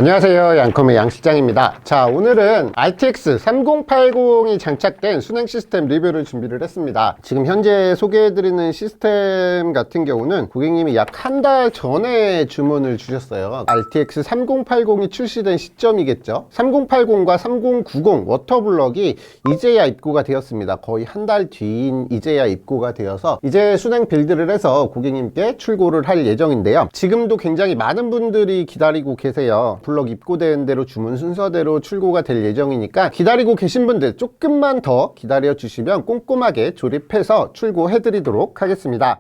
안녕하세요, 양컴의 양실장입니다. 자, 오늘은 RTX 3080이 장착된 순행 시스템 리뷰를 준비를 했습니다. 지금 현재 소개해드리는 시스템 같은 경우는 고객님이 약 한 달 전에 주문을 주셨어요. RTX 3080이 출시된 시점이겠죠. 3080과 3090 워터블럭이 이제야 입고가 되었습니다. 거의 한 달 뒤인 이제야 입고가 되어서 이제 순행 빌드를 해서 고객님께 출고를 할 예정인데요. 지금도 굉장히 많은 분들이 기다리고 계세요. 블럭 입고된 대로 주문 순서대로 출고가 될 예정이니까 기다리고 계신 분들 조금만 더 기다려 주시면 꼼꼼하게 조립해서 출고해 드리도록 하겠습니다.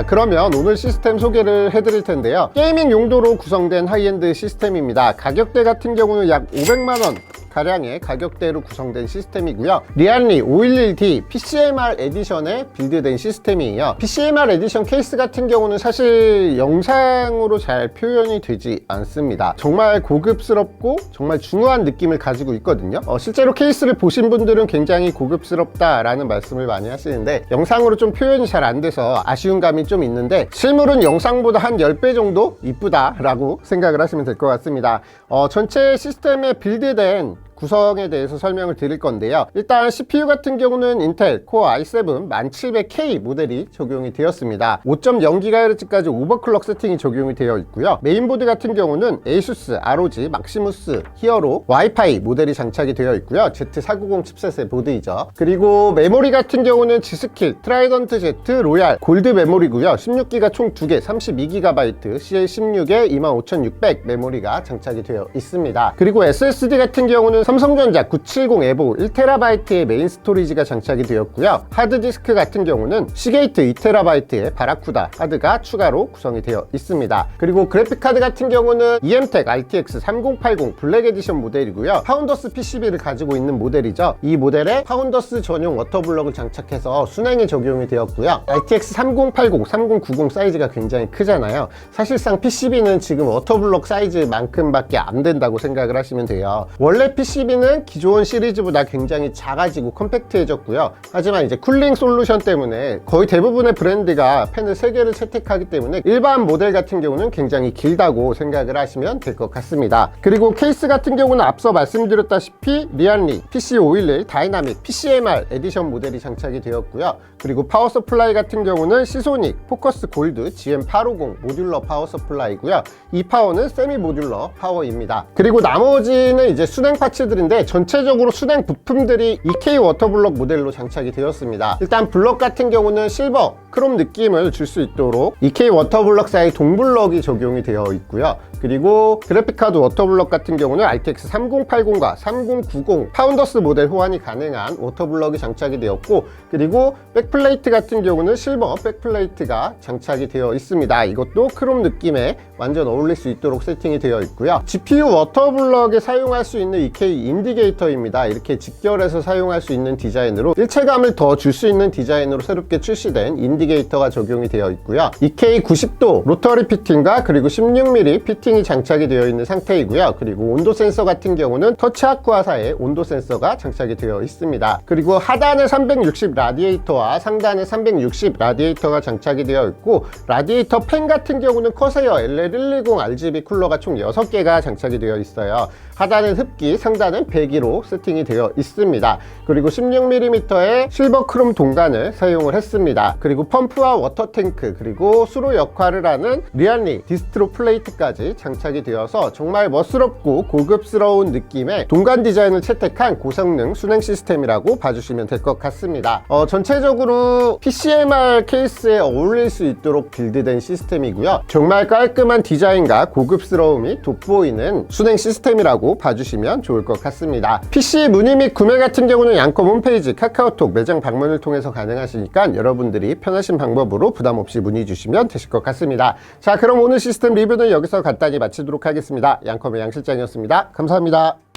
자, 그러면 오늘 시스템 소개를 해드릴 텐데요. 게이밍 용도로 구성된 하이엔드 시스템입니다. 가격대 같은 경우는 약 500만원 가량의 가격대로 구성된 시스템이고요. 리안리 511D PCMR 에디션에 빌드된 시스템이에요. PCMR 에디션 케이스 같은 경우는 사실 영상으로 잘 표현이 되지 않습니다. 정말 고급스럽고 정말 중후한 느낌을 가지고 있거든요. 실제로 케이스를 보신 분들은 굉장히 고급스럽다라는 말씀을 많이 하시는데 영상으로 좀 표현이 잘 안 돼서 아쉬운 감이 좀 있는데 실물은 영상보다 한 10배 정도 이쁘다라고 생각을 하시면 될 것 같습니다. 전체 시스템에 빌드된 구성에 대해서 설명을 드릴 건데요. 일단 CPU 같은 경우는 인텔 코어 i7 1700K 모델이 적용이 되었습니다. 5.0GHz까지 오버클럭 세팅이 적용이 되어 있고요. 메인보드 같은 경우는 ASUS ROG 막시무스 히어로 와이파이 모델이 장착이 되어 있고요. Z490 칩셋의 보드이죠. 그리고 메모리 같은 경우는 G스킬 트라이던트 Z 로얄 골드 메모리고요. 16기가 총 2개 32GB CL16에 25600 메모리가 장착이 되어 있습니다. 그리고 SSD 같은 경우는 삼성전자 970 에보 1TB의 메인 스토리지가 장착이 되었고요. 하드디스크 같은 경우는 시게이트 2TB의 바라쿠다 하드가 추가로 구성이 되어 있습니다. 그리고 그래픽카드 같은 경우는 EMTEC RTX 3080 블랙 에디션 모델이고요. 파운더스 PCB를 가지고 있는 모델이죠. 이 모델에 파운더스 전용 워터블럭을 장착해서 순행이 적용이 되었고요. RTX 3080, 3090 사이즈가 굉장히 크잖아요. 사실상 PCB는 지금 워터블럭 사이즈만큼밖에 안 된다고 생각을 하시면 돼요. 원래 PCB는 기존 시리즈보다 굉장히 작아지고 컴팩트해졌고요. 하지만 이제 쿨링 솔루션 때문에 거의 대부분의 브랜드가 팬을 3개를 채택하기 때문에 일반 모델 같은 경우는 굉장히 길다고 생각을 하시면 될 것 같습니다. 그리고 케이스 같은 경우는 앞서 말씀드렸다시피 리안리 PC511 다이나믹 PCMR 에디션 모델이 장착이 되었고요. 그리고 파워 서플라이 같은 경우는 시소닉 포커스 골드 GM850 모듈러 파워 서플라이고요. 이 파워는 세미 모듈러 파워입니다. 그리고 나머지는 이제 순행 파츠들인데 전체적으로 순행 부품들이 EK 워터블럭 모델로 장착이 되었습니다. 일단 블럭 같은 경우는 실버 크롬 느낌을 줄 수 있도록 EK 워터블럭 사이 동블럭이 적용이 되어 있고요. 그리고 그래픽카드 워터블럭 같은 경우는 RTX 3080과 3090 파운더스 모델 호환이 가능한 워터블럭이 장착이 되었고, 그리고 백플레이트 같은 경우는 실버 백플레이트가 장착이 되어 있습니다. 이것도 크롬 느낌에 완전 어울릴 수 있도록 세팅이 되어 있고요. GPU 워터블럭에 사용할 수 있는 EK 인디게이터입니다. 이렇게 직결해서 사용할 수 있는 디자인으로 일체감을 더 줄 수 있는 디자인으로 새롭게 출시된 인디게이터가 적용이 되어 있고요. EK 90도 로터리 피팅과 그리고 16mm 피팅이 장착이 되어 있는 상태이고요. 그리고 온도 센서 같은 경우는 터치 아쿠아사의 온도 센서가 장착이 되어 있습니다. 그리고 하단에 360 라디에이터와 상단에 360 라디에이터가 장착이 되어 있고, 라디에이터 팬 같은 경우는 커세어 LL120 RGB 쿨러가 총 6개가 장착이 되어 있어요. 하단은 흡기, 상단은 배기로 세팅이 되어 있습니다. 그리고 16mm의 실버 크롬 동관을 사용을 했습니다. 그리고 펌프와 워터 탱크, 그리고 수로 역할을 하는 리안리 디스트로 플레이트까지 장착이 되어서 정말 멋스럽고 고급스러운 느낌의 동관 디자인을 채택한 고성능 순행 시스템이라고 봐주시면 될 것 같습니다. 전체적으로 PCMR 케이스에 어울릴 수 있도록 빌드된 시스템이고요. 정말 깔끔한 디자인과 고급스러움이 돋보이는 순행 시스템이라고 봐주시면 좋을 것 같습니다. PC 문의 및 구매 같은 경우는 양컴 홈페이지, 카카오톡, 매장 방문을 통해서 가능하시니까 여러분들이 편하신 방법으로 부담 없이 문의 주시면 되실 것 같습니다. 자, 그럼 오늘 시스템 리뷰는 여기서 간단히 마치도록 하겠습니다. 양컴의 양실장이었습니다. 감사합니다.